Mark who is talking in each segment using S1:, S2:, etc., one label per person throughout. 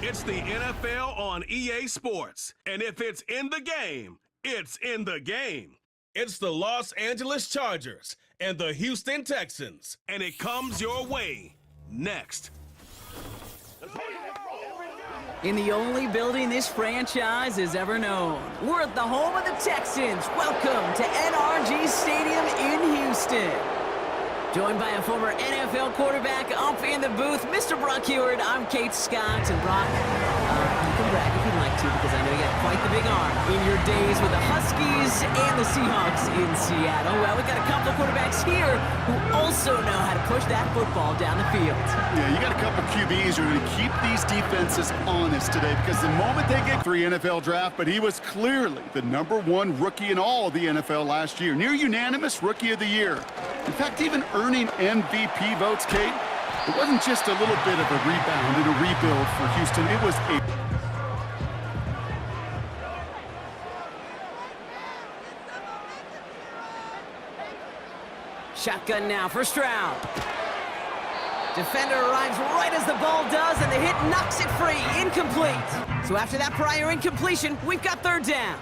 S1: It's the NFL on EA Sports. And if it's in the game, it's in the game. It's the Los Angeles Chargers and the Houston Texans. And it comes your way next.
S2: In the only building this franchise has ever known, we're at the home of the Texans. Welcome to NRG Stadium in Houston. Joined by a former NFL quarterback up in the booth, Mr. Brock Heward. I'm Kate Scott, and Brock, you can brag if you'd like to, because I know you got quite the big arm in your days with the Huskies and the Seahawks in Seattle. Well, we've got a couple of quarterbacks here who also know how to push that football down the field.
S3: Yeah, you got a couple QBs who are going to keep these defenses honest today, because the moment they get three NFL draft, but he was clearly the #1 rookie in all of the NFL last year. Near unanimous Rookie of the Year. In fact, even earning MVP votes, Kate. It wasn't just a little bit of a rebound and a rebuild for Houston. It was a...
S2: Shotgun now for Stroud. Defender arrives right as the ball does, and the hit knocks it free. Incomplete. So after that prior incompletion, we've got third down.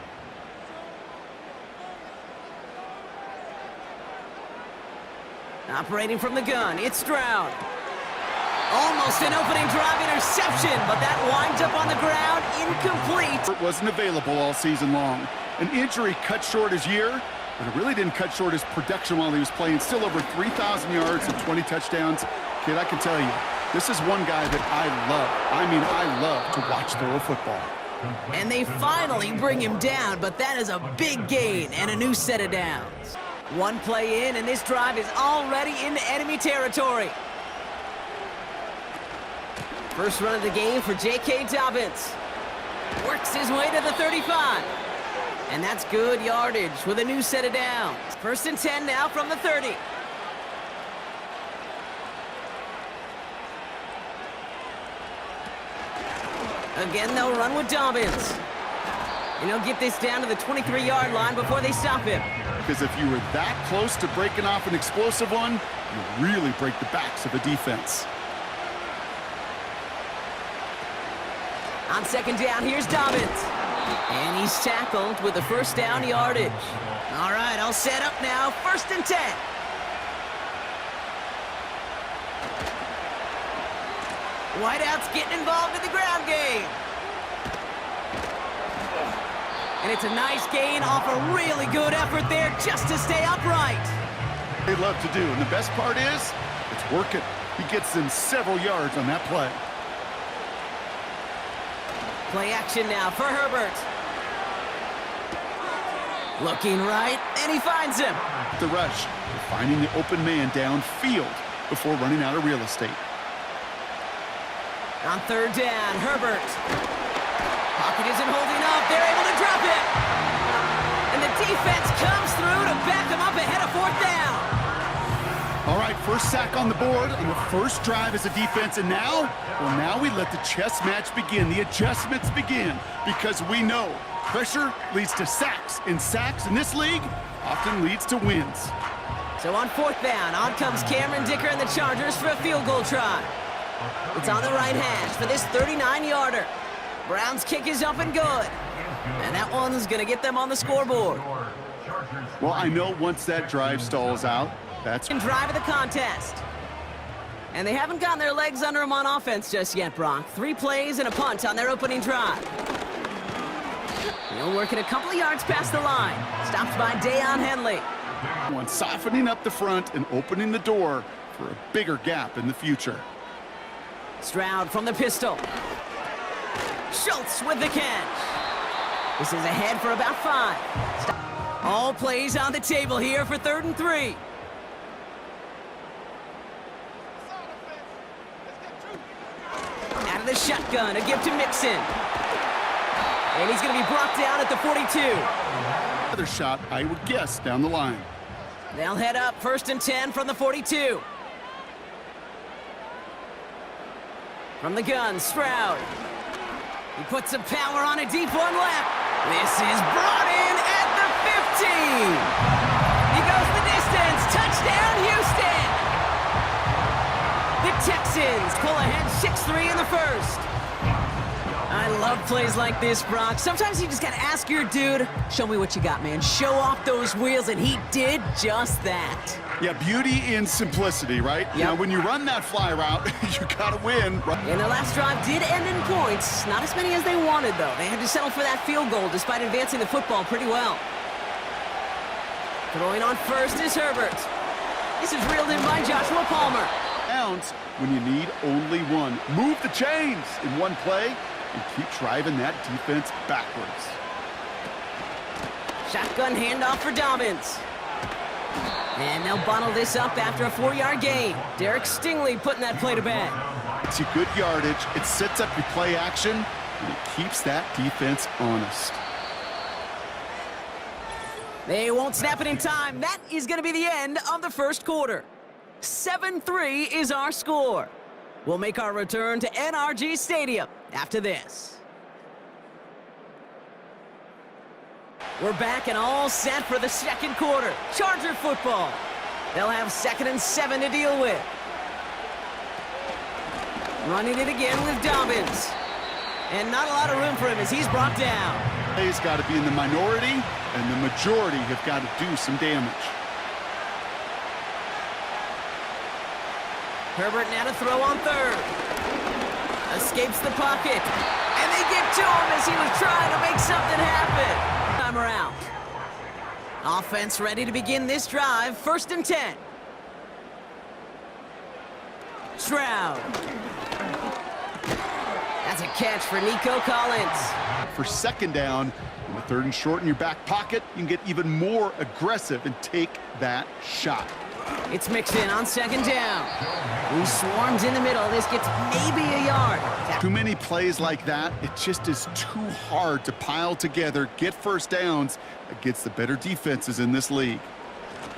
S2: Operating from the gun, it's Stroud. Almost an opening drive interception, but that winds up on the ground, incomplete.
S3: It wasn't available all season long. An injury cut short his year, but it really didn't cut short his production while he was playing. Still over 3,000 yards and 20 touchdowns. Kid, I can tell you, this is one guy that I love. I mean, I love to watch throw a football.
S2: And they finally bring him down, but that is a big gain and a new set of downs. One play in, and this drive is already into enemy territory. First run of the game for J.K. Dobbins. Works his way to the 35. And that's good yardage with a new set of downs. First and 10 now from the 30. Again, they'll run with Dobbins. And he'll get this down to the 23-yard line before they stop him.
S3: Because if you were that close to breaking off an explosive one, you really break the backs of the defense.
S2: On second down, here's Dobbins. And he's tackled with the first down yardage. All right, I'll set up now. First and 10. Whiteout's getting involved in the ground game. And it's a nice gain off a really good effort there just to stay upright.
S3: They love to do, and the best part is, it's working. He gets them several yards on that play.
S2: Play action now for Herbert. Looking right, and he finds him.
S3: The rush, finding the open man downfield before running out of real estate.
S2: On third down, Herbert. Pocket isn't holding up. They're able to drop it. And the defense comes through to back them up ahead of fourth down.
S3: All right, first sack on the board on the first drive as a defense. And now, well, now we let the chess match begin. The adjustments begin, because we know pressure leads to sacks. And sacks in this league often leads to wins.
S2: So on fourth down, on comes Cameron Dicker and the Chargers for a field goal try. It's on the right hash for this 39-yarder. Brown's kick is up and good. And that one's going to get them on the scoreboard.
S3: Well, I know once that drive stalls out, that's...
S2: Drive of the contest. And they haven't gotten their legs under them on offense just yet, Brock. 3 plays and a punt on their opening drive. He'll work it a couple of yards past the line. Stopped by Deion Henley.
S3: One softening up the front and opening the door for a bigger gap in the future.
S2: Stroud from the pistol. Schultz with the catch. This is ahead for about 5. All plays on the table here for 3rd and 3. Out of the shotgun, a give to Mixon. And he's going to be brought down at the 42.
S3: Another shot, I would guess, down the line.
S2: They'll head up 1st and 10 from the 42. From the gun, Stroud. He puts some power on a deep one left. This is brought in at the 15. He goes the distance. Touchdown, Houston. The Texans pull ahead 6-3 in the first. I love plays like this, Brock. Sometimes you just gotta ask your dude, show me what you got, man. Show off those wheels, and he did just that.
S3: Yeah, beauty in simplicity, right?
S2: Yep.
S3: Now, when you run that fly route, you gotta win. Right?
S2: And their last drive did end in points. Not as many as they wanted, though. They had to settle for that field goal despite advancing the football pretty well. Throwing on first is Herbert. This is reeled in by Joshua Palmer.
S3: Downs when you need only one. Move the chains in one play and keep driving that defense backwards.
S2: Shotgun handoff for Dobbins. And they'll bottle this up after a 4-yard gain. Derek Stingley putting that play to bed.
S3: It's a good yardage. It sets up your play action, and it keeps that defense honest.
S2: They won't snap it in time. That is going to be the end of the first quarter. 7-3 is our score. We'll make our return to NRG Stadium after this. We're back and all set for the second quarter. Charger football. They'll have 2nd and 7 to deal with. Running it again with Dobbins. And not a lot of room for him as he's brought down.
S3: He's got to be in the minority, and the majority have got to do some damage.
S2: Herbert now to throw on third. Escapes the pocket. And they get to him as he was trying to make something happen. Timer out. Offense ready to begin this drive. 1st and 10. Stroud. That's a catch for Nico Collins.
S3: For 2nd down, and the 3rd and short in your back pocket, you can get even more aggressive and take that shot.
S2: It's mixed in on 2nd down. He swarms in the middle. This gets maybe a yard.
S3: Too many plays like that, it just is too hard to pile together, get 1st downs against the better defenses in this league.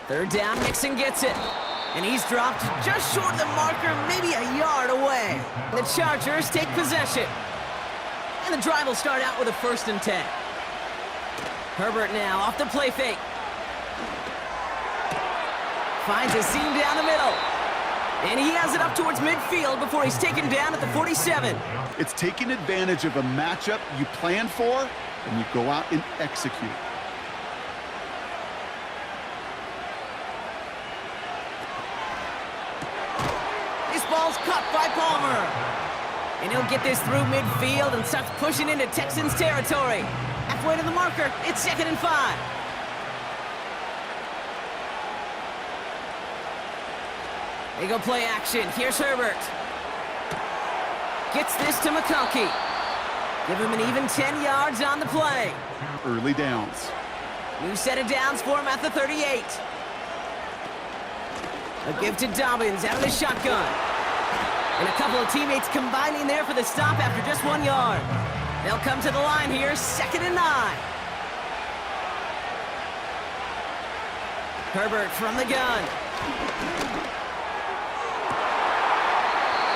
S2: 3rd down, Mixon gets it. And he's dropped just short of the marker, maybe a yard away. The Chargers take possession. And the drive will start out with a 1st and 10. Herbert now off the play fake. Finds a seam down the middle. And he has it up towards midfield before he's taken down at the 47.
S3: It's taking advantage of a matchup you plan for, and you go out and execute.
S2: This ball's caught by Palmer. And he'll get this through midfield and starts pushing into Texans territory. Halfway to the marker, it's 2nd and 5. They go play action. Here's Herbert. Gets this to McConkey. Give him an even 10 yards on the play.
S3: Early downs.
S2: New set of downs for him at the 38. A give to Dobbins out of the shotgun. And a couple of teammates combining there for the stop after just 1 yard. They'll come to the line here, 2nd and 9. Herbert from the gun.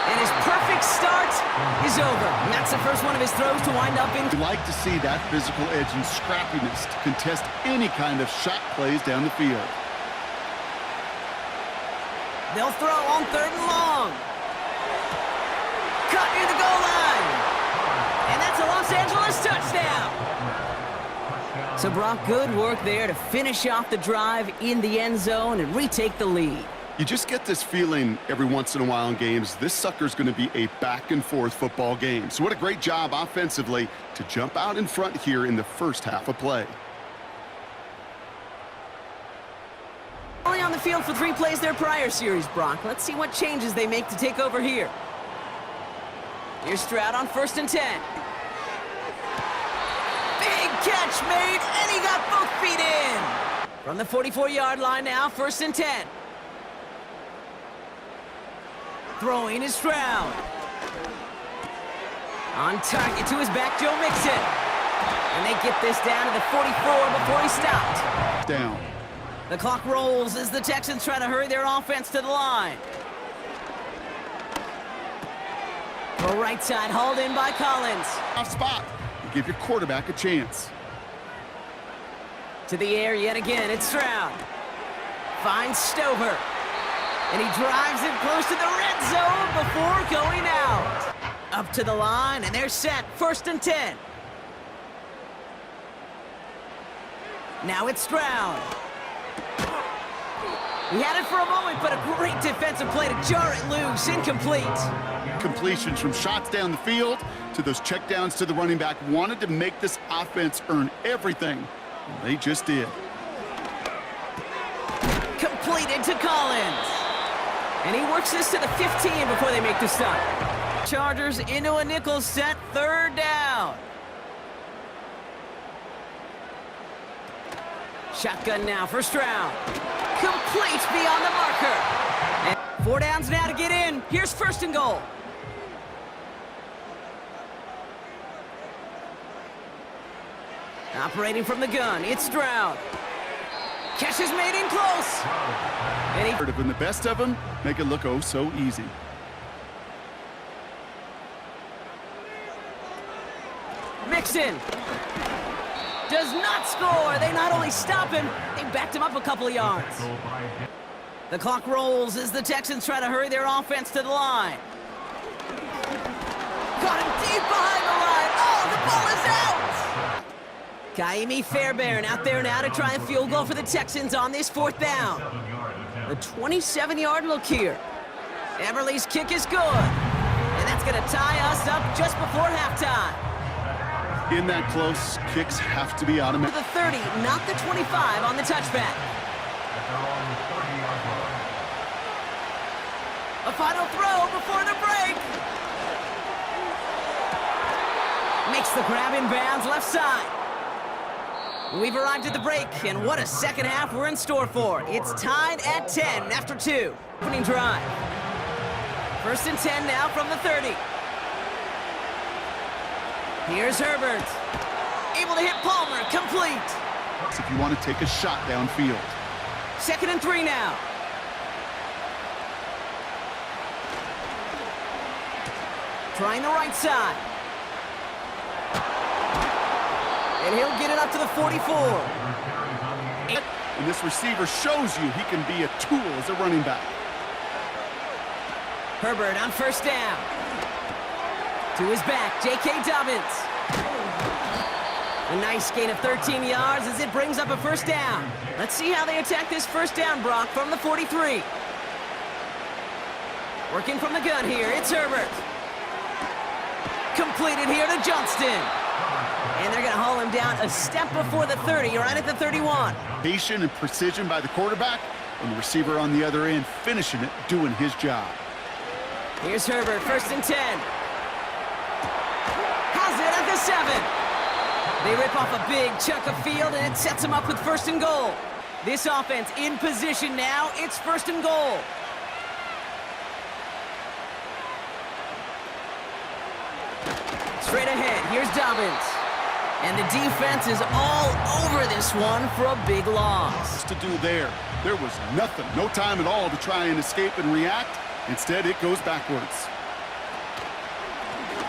S2: And his perfect start is over. And that's the first one of his throws to wind up in.
S3: We like to see that physical edge and scrappiness to contest any kind of shot plays down the field.
S2: They'll throw on 3rd and long. Cut near the goal line. And that's a Los Angeles touchdown. So Brock, good work there to finish off the drive in the end zone and retake the lead.
S3: You just get this feeling every once in a while in games, this sucker's going to be a back-and-forth football game. So what a great job offensively to jump out in front here in the first half of play.
S2: Only on the field for 3 plays their prior series, Brock. Let's see what changes they make to take over here. Here's Stroud on 1st and 10. Big catch made, and he got both feet in. From the 44-yard line now, 1st and 10. Throwing is Stroud. On target to his back, Joe Mixon. And they get this down to the 44 before he stopped.
S3: Down.
S2: The clock rolls as the Texans try to hurry their offense to the line. The right side hauled in by Collins.
S3: Off spot. You give your quarterback a chance.
S2: To the air yet again, it's Stroud. Finds Stover. And he drives it close to the red zone before going out. A Up to the line, and they're set. 1st and 10. Now it's Stroud. He had it for a moment, but a great defensive play to jar it loose. Incomplete.
S3: Completions from shots down the field to those checkdowns to the running back. Wanted to make this offense earn everything. And they just did.
S2: Completed to Collins. And he works this to the 15 before they make the stop. Chargers into a nickel set. 3rd down. Shotgun now for Stroud. Complete beyond the marker. And 4 downs now to get in. Here's 1st and goal. Operating from the gun, it's Stroud. Catch is made in close. And
S3: the best of them make it look oh so easy.
S2: Mixon does not score. They not only stop him, they backed him up a couple of yards. The clock rolls as the Texans try to hurry their offense to the line. Got him deep behind the line. Oh, the ball is out. Kaimi Fairbairn out there now to try a field goal for the Texans on this 4th down. A 27-yard look here. Everly's kick is good. And that's going to tie us up just before halftime.
S3: In that close, kicks have to be automatic.
S2: The 30, not the 25 on the touchback. A final throw before the break. Makes the grab in bounds left side. We've arrived at the break, and what a second half we're in store for. It's tied at 10 after 2. Opening drive. 1st and 10 now from the 30. Here's Herbert. Able to hit Palmer. Complete.
S3: If you want to take a shot downfield.
S2: 2nd and 3 now. Trying the right side. And he'll get it up to the 44.
S3: And this receiver shows you he can be a tool as a running back.
S2: Herbert on 1st down. To his back, J.K. Dobbins. A nice gain of 13 yards as it brings up a 1st down. Let's see how they attack this 1st down, Brock, from the 43. Working from the gun here, it's Herbert. Completed here to Johnston. And they're going to haul him down a step before the 30, right at the 31.
S3: Patient and precision by the quarterback, and the receiver on the other end finishing it, doing his job.
S2: Here's Herbert, 1st and 10. Has it at the 7. They rip off a big chunk of field, and it sets them up with 1st and goal. This offense in position now. It's 1st and goal. Straight ahead, here's Dobbins. And the defense is all over this one for a big loss.
S3: To do there was nothing, no time at all to try and escape and react. Instead, it goes backwards.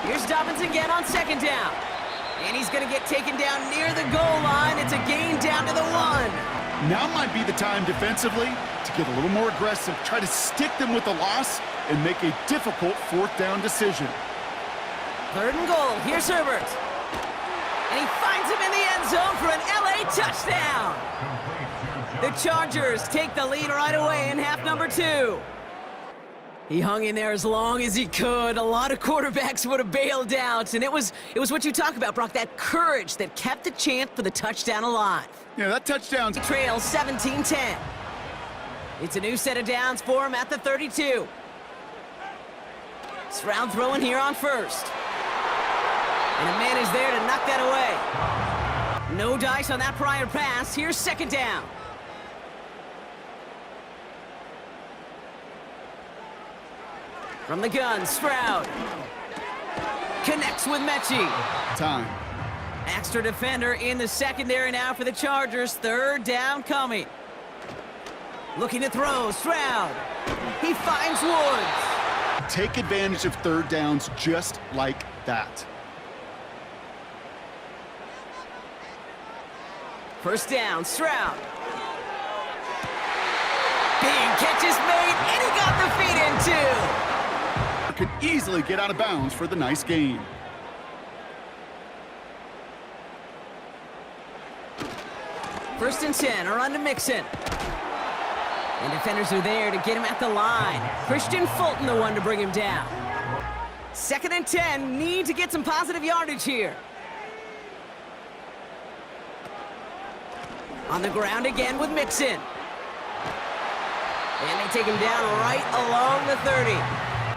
S2: Here's Dobbins again on 2nd down. And he's going to get taken down near the goal line. It's a gain down to the 1.
S3: Now might be the time defensively to get a little more aggressive, try to stick them with the loss, and make a difficult 4th down decision.
S2: 3rd and goal. Here's Herbert. And he finds him in the end zone for an LA touchdown. The Chargers take the lead right away in half number 2. He hung in there as long as he could. A lot of quarterbacks would have bailed out, and it was what you talk about, Brock, that courage that kept the chance for the touchdown alive.
S3: Yeah, that touchdown's
S2: Trail 17-10. It's a new set of downs for him at the 32. Stroud throwing here on 1st. And a man is there to knock that away. No dice on that prior pass. Here's 2nd down. From the gun, Stroud. Connects with Mechie.
S3: time.
S2: Extra defender in the secondary now for the Chargers. 3rd down coming. Looking to throw, Stroud. He finds Woods.
S3: Take advantage of 3rd downs just like that.
S2: 1st down, Stroud. Big catch is made, and he got the feet in too.
S3: Stroud could easily get out of bounds for the nice gain.
S2: First and 10, or on to Mixon. And defenders are there to get him at the line. Christian Fulton, the one to bring him down. Second and 10, need to get some positive yardage here. On the ground again with Mixon. And they take him down right along the 30.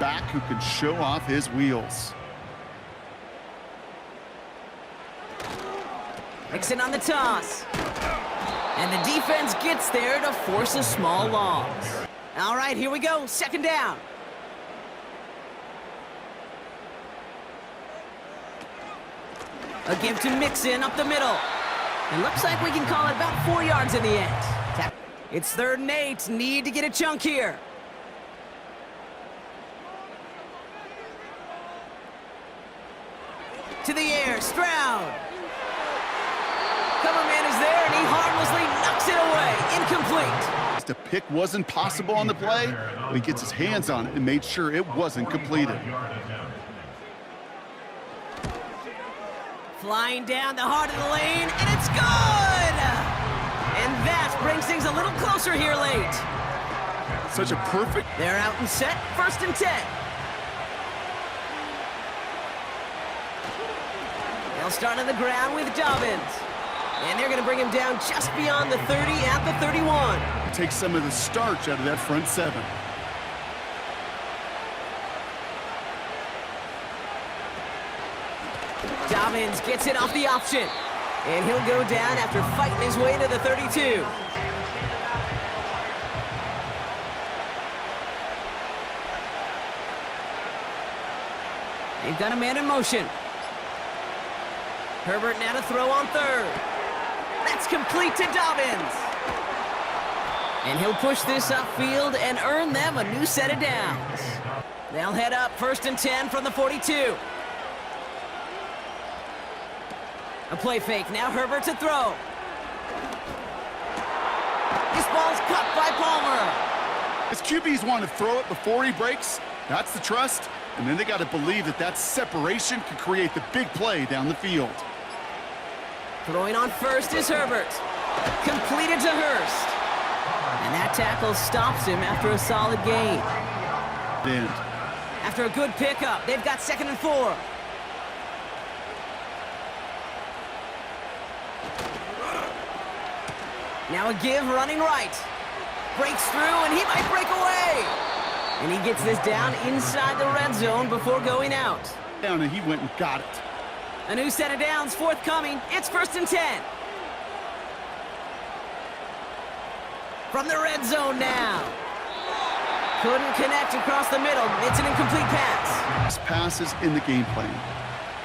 S3: Back who can show off his wheels.
S2: Mixon on the toss. And the defense gets there to force a small loss. All right, here we go. Second down. A give to Mixon up the middle. It looks like we can call it about 4 yards in the end. It's 3rd and 8. Need to get a chunk here. To the air, Stroud. Cover man is there, and he harmlessly knocks it away. Incomplete.
S3: The pick wasn't possible on the play, but he gets his hands on it and made sure it wasn't completed.
S2: Flying down the heart of the lane, and it's good! And that brings things a little closer here late.
S3: Such a perfect...
S2: They're out and set, 1st and 10. They'll start on the ground with Dobbins. And they're going to bring him down just beyond the 30 at the 31.
S3: Take some of the starch out of that front 7.
S2: Dobbins gets it off the option. And he'll go down after fighting his way to the 32. They've got a man in motion. Herbert now to throw on 3rd. That's complete to Dobbins. And he'll push this upfield and earn them a new set of downs. They'll head up 1st and 10 from the 42. A play fake, now Herbert to throw. This ball's caught by Palmer.
S3: His QBs want to throw it before he breaks. That's the trust. And then they got to believe that that separation can create the big play down the field.
S2: Throwing on 1st is Herbert. Completed to Hurst. And that tackle stops him after a solid gain.
S3: End.
S2: After a good pickup, they've got 2nd and 4. Now a give running right. Breaks through, and he might break away. And he gets this down inside the red zone before going out.
S3: Down, and he went and got it.
S2: A new set of downs forthcoming. It's 1st and 10. From the red zone now. Couldn't connect across the middle. It's an incomplete pass.
S3: This pass is in the game plan.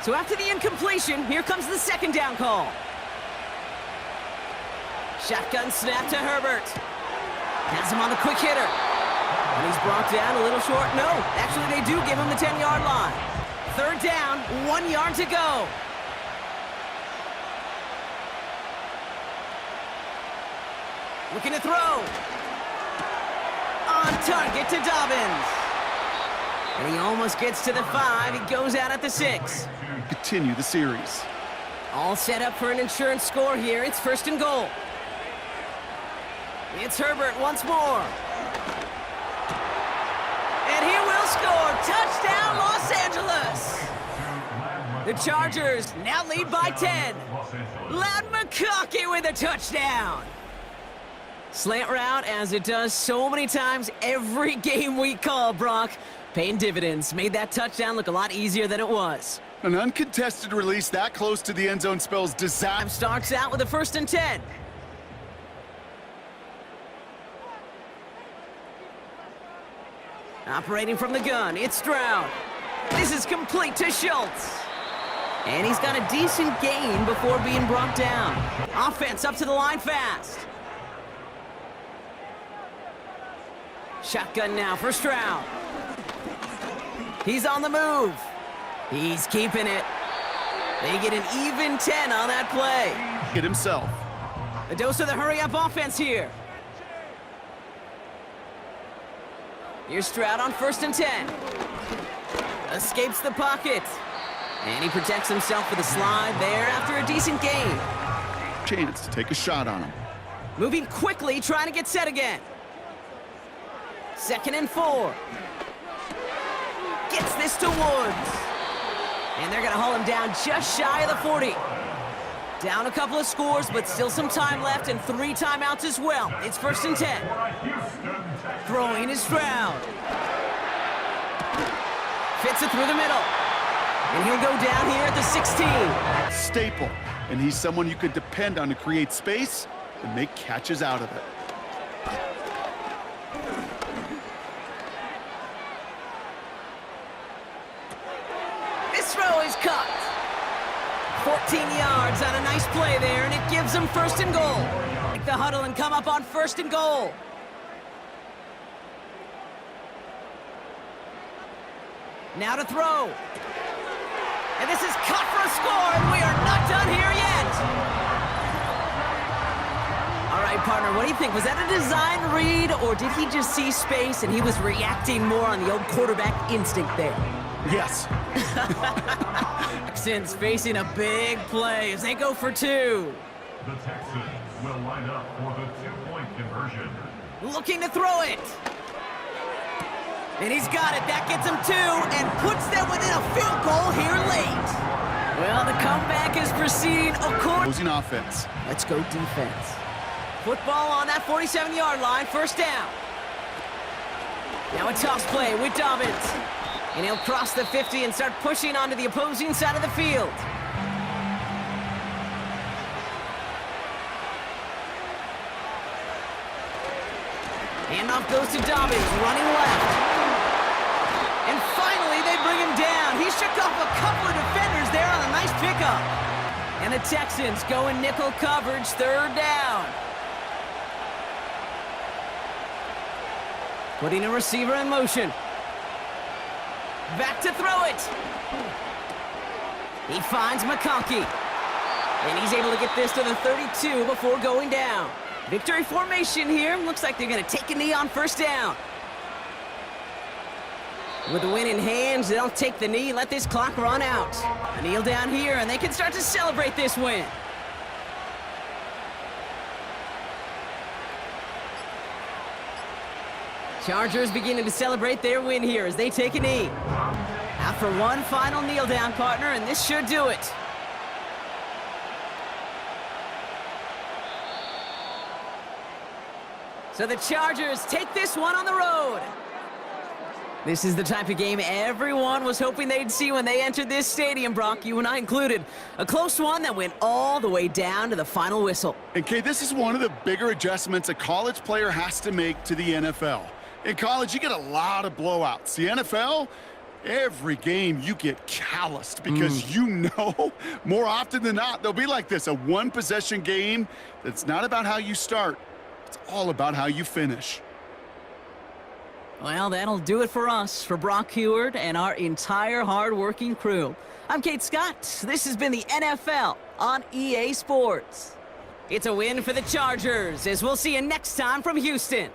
S2: So after the incompletion, here comes the 2nd down call. Shotgun snap to Herbert. Has him on the quick hitter. And he's brought down a little short. No, actually they do give him the 10-yard line. 3rd down, 1 yard to go. Looking to throw. On target to Dobbins. And he almost gets to the 5. He goes out at the 6.
S3: Continue the series.
S2: All set up for an insurance score here. It's 1st and goal. It's Herbert once more. And he will score. Touchdown, Los Angeles. The Chargers now lead by 10. Loud McConkey with a touchdown. Slant route, as it does so many times every game we call, Brock. Paying dividends. Made that touchdown look a lot easier than it was.
S3: An uncontested release that close to the end zone spells disaster.
S2: Starts out with a 1st and 10. Operating from the gun, it's Stroud. This is complete to Schultz. And he's got a decent gain before being brought down. Offense up to the line fast. Shotgun now for Stroud. He's on the move. He's keeping it. They get an even 10 on that play.
S3: Get himself.
S2: A dose of the hurry-up offense here. Here's Stroud on 1st and 10. Escapes the pocket. And he protects himself with a slide there after a decent gain.
S3: Chance to take a shot on him.
S2: Moving quickly, trying to get set again. 2nd and 4. Gets this to Woods. And they're going to haul him down just shy of the 40. Down a couple of scores, but still some time left and 3 timeouts as well. It's 1st and 10. Throwing is Stroud. Fits it through the middle. And he'll go down here at the 16.
S3: Staple. And he's someone you could depend on to create space and make catches out of it.
S2: This throw is caught. 14 yards on a nice play there, and it gives them 1st and goal. Take the huddle and come up on 1st and goal. Now to throw. And this is cut for a score, and we are not done here yet. All right, partner, what do you think? Was that a design read, or did he just see space and he was reacting more on the old quarterback instinct there?
S3: Yes.
S2: Texans facing a big play as they go for 2.
S4: The Texans will line up for the 2-point conversion.
S2: Looking to throw it. And he's got it. That gets him 2 and puts them within a field goal here late. Well, the comeback is proceeding according.
S3: Opposing offense.
S2: Let's go defense. Football on that 47-yard line. 1st down. Now a toss play with Dobbins. And he'll cross the 50 and start pushing onto the opposing side of the field. Handoff goes to Dobbins, running left. And finally, they bring him down. He shook off a couple of defenders there on a nice pickup. And the Texans go in nickel coverage, 3rd down. Putting a receiver in motion. Back to throw it. He finds McConkey. And he's able to get this to the 32 before going down. Victory formation here. Looks like they're going to take a knee on 1st down. With the win in hands, they'll take the knee, let this clock run out. A kneel down here, and they can start to celebrate this win. Chargers beginning to celebrate their win here as they take a knee. Out for one final kneel down, partner, and this should do it. So the Chargers take this one on the road. This is the type of game everyone was hoping they'd see when they entered this stadium, Brock, you and I included. A close one that went all the way down to the final whistle.
S3: And Kay, this is one of the bigger adjustments a college player has to make to the NFL. In college, you get a lot of blowouts. The NFL, every game you get calloused because you know more often than not they'll be like this, a one-possession game that's not about how you start. It's all about how you finish.
S2: Well, that'll do it for us, for Brock Heward and our entire hard-working crew. I'm Kate Scott. This has been the NFL on EA Sports. It's a win for the Chargers, as we'll see you next time from Houston.